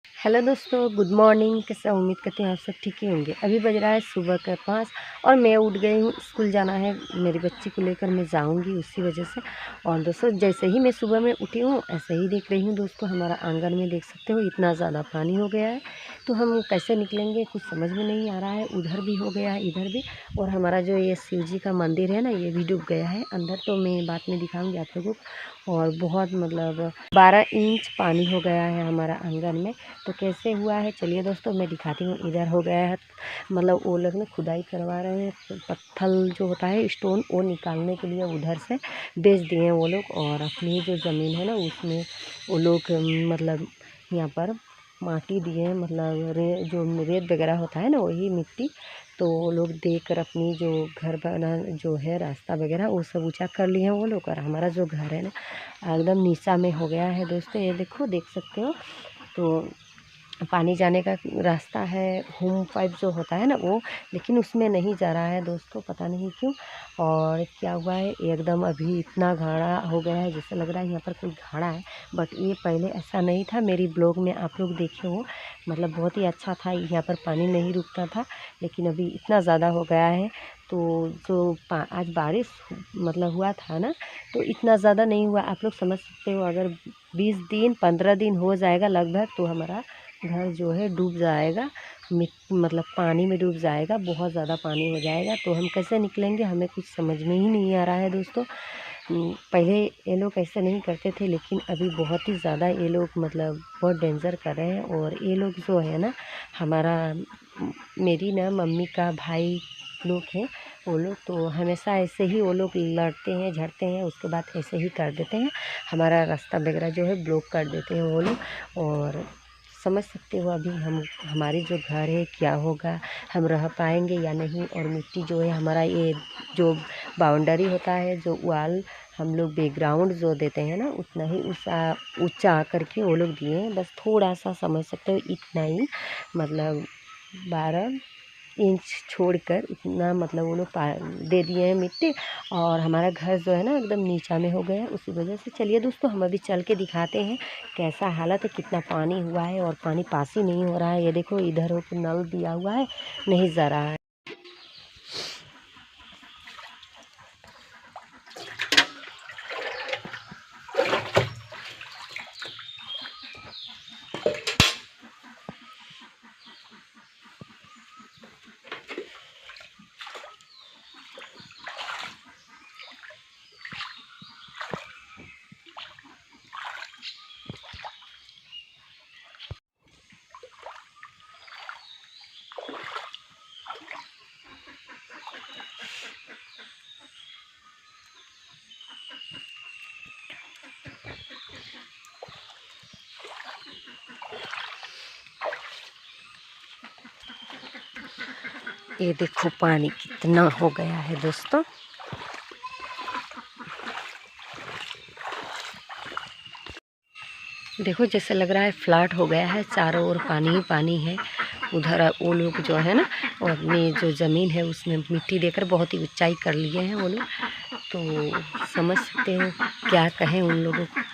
Hello दोस्तों, good morning. कैसा उम्मीद करती हूँ आप सब ठीक ही होंगे। अभी बज रहा है सुबह का 5 और मैं उठ गई हूँ। स्कूल जाना है, मेरी बच्ची को लेकर मैं जाऊँगी उसी वजह से। और दोस्तों जैसे ही मैं सुबह में उठी हूँ ऐसे ही देख रही हूँ दोस्तों, हमारा आंगन में देख सकते हो इतना ज़्यादा पानी हो गया है। तो हम कैसे निकलेंगे कुछ समझ में नहीं आ रहा है। उधर भी हो गया है, इधर भी। और हमारा जो ये शिव जी का मंदिर है ना, ये भी डूब गया है अंदर। तो मैं बाद में दिखाऊँगी आप लोगों को। और बहुत मतलब 12 इंच पानी हो गया है हमारा आंगन में। तो कैसे हुआ है चलिए दोस्तों मैं दिखाती हूँ। इधर हो गया है, मतलब वो लोग ना खुदाई करवा रहे हैं, पत्थर जो होता है स्टोन वो निकालने के लिए उधर से बेच दिए हैं वो लोग। और अपनी जो ज़मीन है ना उसमें वो लोग मतलब यहाँ पर माटी दिए हैं, मतलब जो रेत वगैरह होता है ना वही मिट्टी। तो वो लोग देकर अपनी जो घर बना जो है रास्ता वगैरह वो सब ऊँचा कर लिए हैं वो लोग। और हमारा जो घर है ना एकदम नीचा में हो गया है दोस्तों, ये देखो देख सकते हो। तो पानी जाने का रास्ता है, होम पाइप जो होता है ना वो, लेकिन उसमें नहीं जा रहा है दोस्तों, पता नहीं क्यों। और क्या हुआ है एकदम अभी इतना गाढ़ा हो गया है, जैसे लग रहा है यहाँ पर कोई गाढ़ा है। बट ये पहले ऐसा नहीं था। मेरी ब्लॉग में आप लोग देखे हो, मतलब बहुत ही अच्छा था, यहाँ पर पानी नहीं रुकता था। लेकिन अभी इतना ज़्यादा हो गया है। तो जो आज बारिश मतलब हुआ था ना, तो इतना ज़्यादा नहीं हुआ। आप लोग समझ सकते हो, अगर 20 दिन 15 दिन हो जाएगा लगभग तो हमारा घर जो है डूब जाएगा। मतलब पानी में डूब जाएगा, बहुत ज़्यादा पानी हो जाएगा। तो हम कैसे निकलेंगे, हमें कुछ समझ में ही नहीं आ रहा है दोस्तों। पहले ये लोग ऐसे नहीं करते थे, लेकिन अभी बहुत ही ज़्यादा ये लोग मतलब बहुत डेंजर कर रहे हैं। और ये लोग जो है ना हमारा मेरी ना मम्मी का भाई लोग हैं वो लोग, तो हमेशा ऐसे ही वो लोग लड़ते हैं झड़ते हैं, उसके बाद ऐसे ही कर देते हैं, हमारा रास्ता वगैरह जो है ब्लॉक कर देते हैं वो लोग। और समझ सकते हो अभी हमारी जो घर है क्या होगा, हम रह पाएंगे या नहीं। और मिट्टी जो है हमारा ये जो बाउंड्री होता है, जो वाल हम लोग बैकग्राउंड जो देते हैं ना उतना ही ऊंचा करके वो लोग दिए हैं, बस थोड़ा सा समझ सकते हो इतना ही। मतलब 12 इंच छोड़कर इतना मतलब वो लोग दे दिए हैं मिट्टी। और हमारा घर जो है ना एकदम नीचा में हो गया है उसी वजह से। चलिए दोस्तों हम अभी चल के दिखाते हैं कैसा हालत है, कितना पानी हुआ है। और पानी पास ही नहीं हो रहा है, ये देखो इधर हो के नल दिया हुआ है, नहीं जा रहा है। ये देखो पानी कितना हो गया है दोस्तों। देखो जैसे लग रहा है फ्लड हो गया है, चारों ओर पानी ही पानी है। उधर वो लोग जो है ना वो अपनी जो ज़मीन है उसमें मिट्टी देकर बहुत ही ऊंचाई कर लिए हैं वो लोग। तो समझ सकते हो क्या कहें उन लोगों को।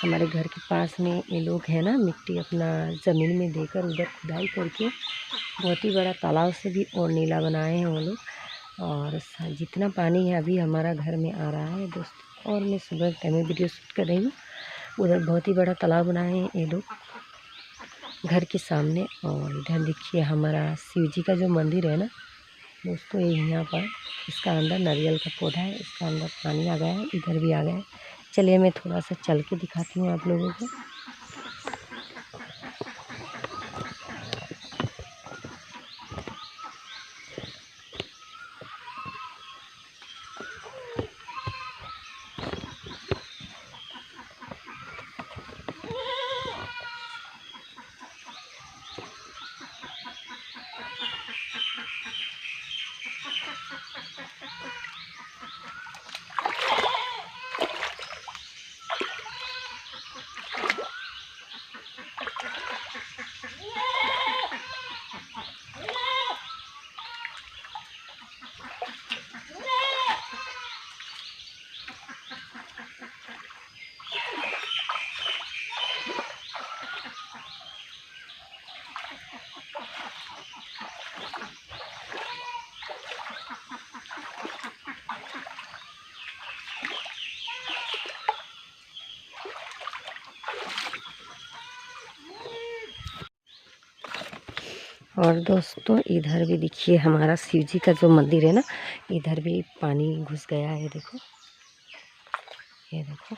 हमारे घर के पास में ये लोग हैं ना, मिट्टी अपना ज़मीन में देकर उधर खुदाई करके बहुत ही बड़ा तालाब से भी और नीला बनाए हैं वो लोग। और जितना पानी है अभी हमारा घर में आ रहा है दोस्तों, और मैं सुबह टाइम में वीडियो शूट कर रही हूँ। उधर बहुत ही बड़ा तालाब बनाए हैं ये लोग घर के सामने। और इधर देखिए हमारा शिव जी का जो मंदिर है ना दोस्तों, ये यहाँ पर इसका अंदर नारियल का पौधा है, इसका अंदर पानी आ गया है, इधर भी आ गया है। चलिए मैं थोड़ा सा चल के दिखाती हूँ आप लोगों को। और दोस्तों इधर भी देखिए हमारा शिव जी का जो मंदिर है ना, इधर भी पानी घुस गया है। देखो ये देखो।